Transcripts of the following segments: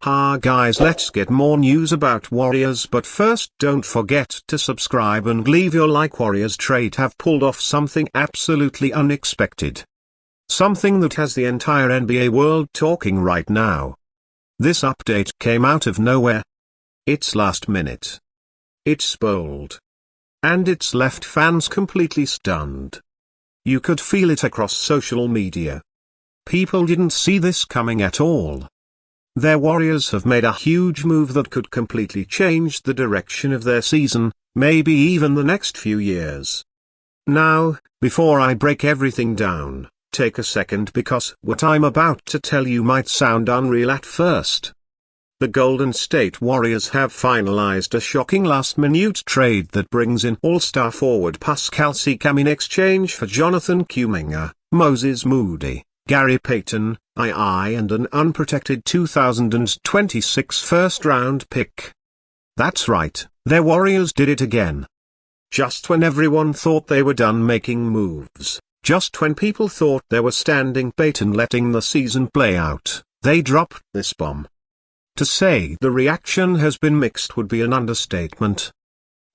Ha guys, let's get more news about Warriors, but first don't forget to subscribe and leave your like. Warriorstrade have pulled off something absolutely unexpected. Something that has the entire NBA world talking right now. This update came out of nowhere. It's last minute. It's bold. And it's left fans completely stunned. You could feel it across social media. People didn't see this coming at all. Their Warriors have made a huge move that could completely change the direction of their season, maybe even the next few years. Now, before I break everything down, take a second because what I'm about to tell you might sound unreal at first. The Golden State Warriors have finalized a shocking last-minute trade that brings in all-star forward Pascal Siakam in exchange for Jonathan Kuminga, Moses Moody, Gary Payton, II and an unprotected 2026 first-round pick. That's right, their Warriors did it again. Just when everyone thought they were done making moves, just when people thought they were standing pat and letting the season play out, they dropped this bomb. To say the reaction has been mixed would be an understatement.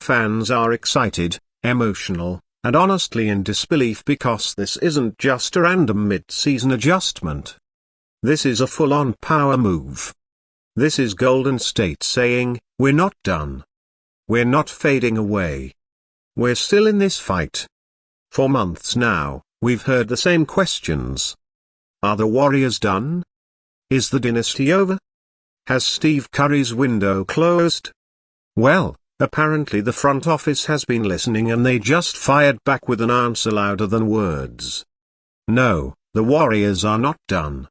Fans are excited, emotional, and honestly in disbelief because this isn't just a random mid-season adjustment. This is a full-on power move. This is Golden State saying, we're not done. We're not fading away. We're still in this fight. For months now, we've heard the same questions. Are the Warriors done? Is the dynasty over? Has Steve Curry's window closed? Well, apparently the front office has been listening and they just fired back with an answer louder than words. No, the Warriors are not done.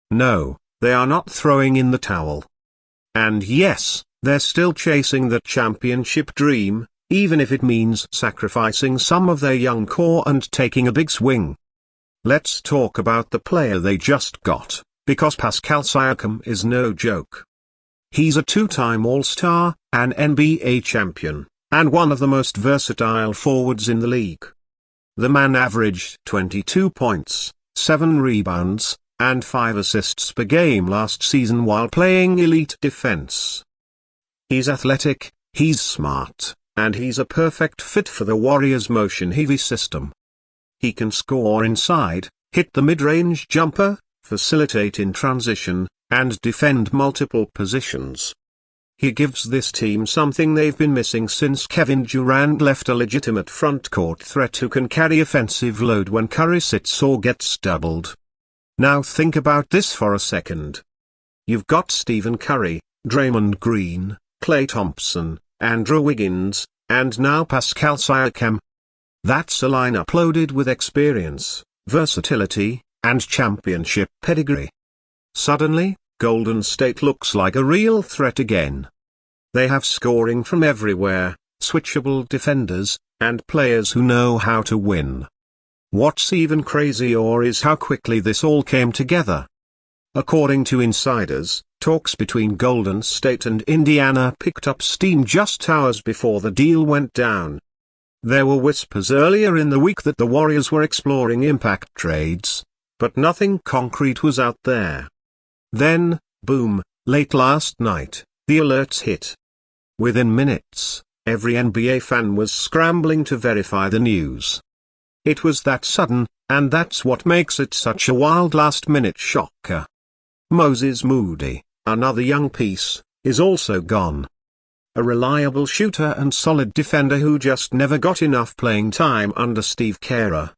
No, they are not throwing in the towel. And yes, they're still chasing that championship dream, even if it means sacrificing some of their young core and taking a big swing. Let's talk about the player they just got, because Pascal Siakam is no joke. He's a two-time All-Star, an NBA champion, and one of the most versatile forwards in the league. The man averaged 22 points, 7 rebounds, and 5 assists per game last season while playing elite defense. He's athletic, he's smart, and he's a perfect fit for the Warriors' motion-heavy system. He can score inside, hit the mid-range jumper, facilitate in transition, and defend multiple positions. He gives this team something they've been missing since Kevin Durant left, a legitimate front-court threat who can carry offensive load when Curry sits or gets doubled. Now think about this for a second. You've got Stephen Curry, Draymond Green, Klay Thompson, Andrew Wiggins, and now Pascal Siakam. That's a lineup loaded with experience, versatility, and championship pedigree. Suddenly, Golden State looks like a real threat again. They have scoring from everywhere, switchable defenders, and players who know how to win. What's even crazier is how quickly this all came together. According to insiders, talks between Golden State and Indiana picked up steam just hours before the deal went down. There were whispers earlier in the week that the Warriors were exploring impact trades, but nothing concrete was out there. Then, boom, late last night, the alerts hit. Within minutes, every NBA fan was scrambling to verify the news. It was that sudden, and that's what makes it such a wild last-minute shocker. Moses Moody, another young piece, is also gone. A reliable shooter and solid defender who just never got enough playing time under Steve Kerr.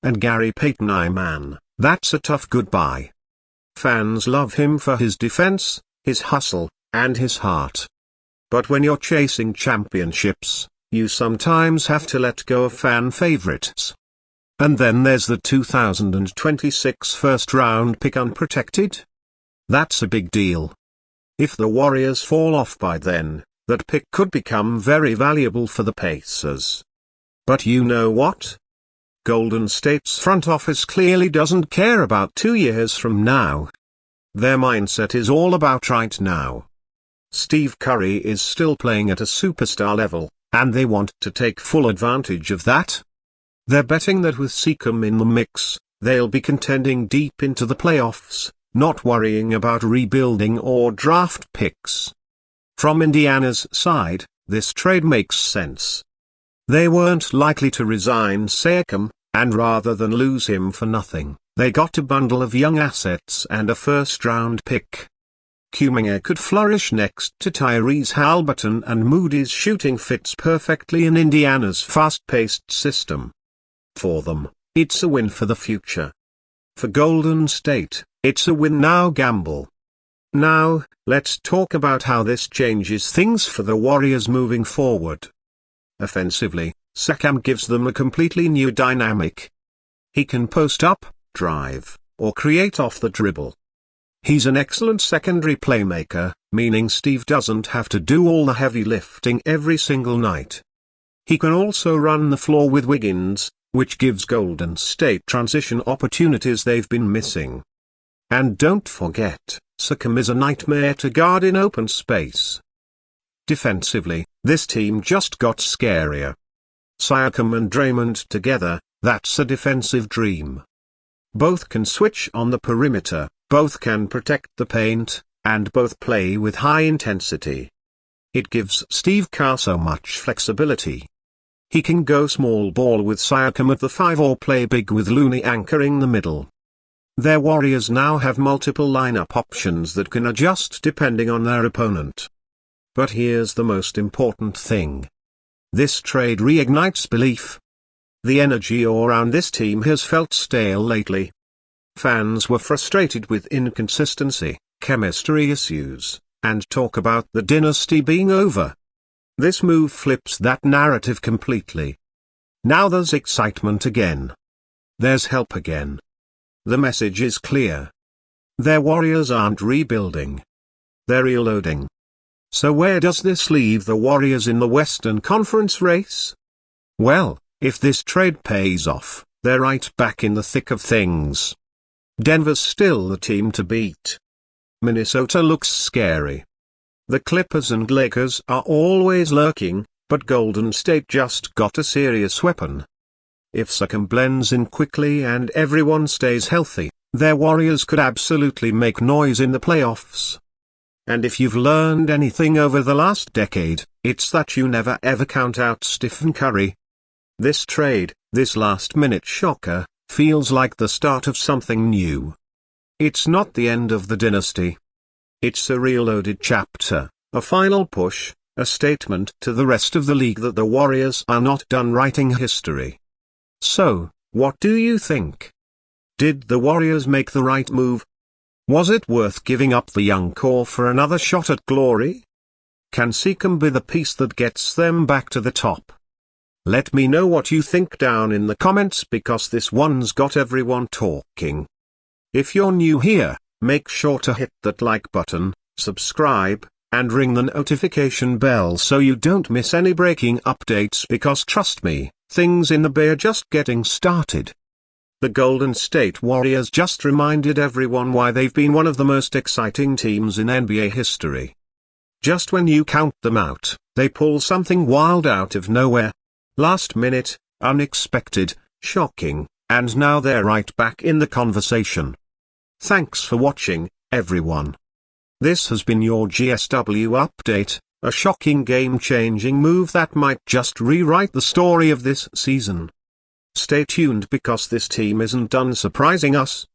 And Gary Payton, man, that's a tough goodbye. Fans love him for his defense, his hustle, and his heart. But when you're chasing championships, you sometimes have to let go of fan favorites. And then there's the 2026 first-round pick unprotected. That's a big deal. If the Warriors fall off by then, that pick could become very valuable for the Pacers. But you know what? Golden State's front office clearly doesn't care about 2 years from now. Their mindset is all about right now. Steve Curry is still playing at a superstar level, and they want to take full advantage of that. They're betting that with Siakam in the mix, they'll be contending deep into the playoffs, not worrying about rebuilding or draft picks. From Indiana's side, this trade makes sense. They weren't likely to resign Siakam, and rather than lose him for nothing, they got a bundle of young assets and a first-round pick. Kuminga could flourish next to Tyrese Haliburton, and Moody's shooting fits perfectly in Indiana's fast-paced system. For them, it's a win for the future. For Golden State, it's a win-now gamble. Now, let's talk about how this changes things for the Warriors moving forward. Offensively, Siakam gives them a completely new dynamic. He can post up, drive, or create off the dribble. He's an excellent secondary playmaker, meaning Steve doesn't have to do all the heavy lifting every single night. He can also run the floor with Wiggins, which gives Golden State transition opportunities they've been missing. And don't forget, Siakam is a nightmare to guard in open space. Defensively, this team just got scarier. Siakam and Draymond together, that's a defensive dream. Both can switch on the perimeter, both can protect the paint, and both play with high intensity. It gives Steve Kerr so much flexibility. He can go small ball with Siakam at the 5 or play big with Looney anchoring the middle. Their Warriors now have multiple lineup options that can adjust depending on their opponent. But here's the most important thing. This trade reignites belief. The energy around this team has felt stale lately. Fans were frustrated with inconsistency, chemistry issues, and talk about the dynasty being over. This move flips that narrative completely. Now there's excitement again. There's help again. The message is clear. Their Warriors aren't rebuilding. They're reloading. So where does this leave the Warriors in the Western Conference race? Well, if this trade pays off, they're right back in the thick of things. Denver's still the team to beat. Minnesota looks scary. The Clippers and Lakers are always lurking, but Golden State just got a serious weapon. If Siakam blends in quickly and everyone stays healthy, their Warriors could absolutely make noise in the playoffs. And if you've learned anything over the last decade, it's that you never ever count out Stephen Curry. This trade, this last-minute shocker, feels like the start of something new. It's not the end of the dynasty. It's a reloaded chapter, a final push, a statement to the rest of the league that the Warriors are not done writing history. So, what do you think? Did the Warriors make the right move? Was it worth giving up the young core for another shot at glory? Can Siakam be the piece that gets them back to the top? Let me know what you think down in the comments, because this one's got everyone talking. If you're new here, make sure to hit that like button, subscribe, and ring the notification bell so you don't miss any breaking updates, because trust me, things in the Bay are just getting started. The Golden State Warriors just reminded everyone why they've been one of the most exciting teams in NBA history. Just when you count them out, they pull something wild out of nowhere. Last minute, unexpected, shocking, and now they're right back in the conversation. Thanks for watching, everyone. This has been your GSW update, a shocking game-changing move that might just rewrite the story of this season. Stay tuned, because this team isn't done surprising us.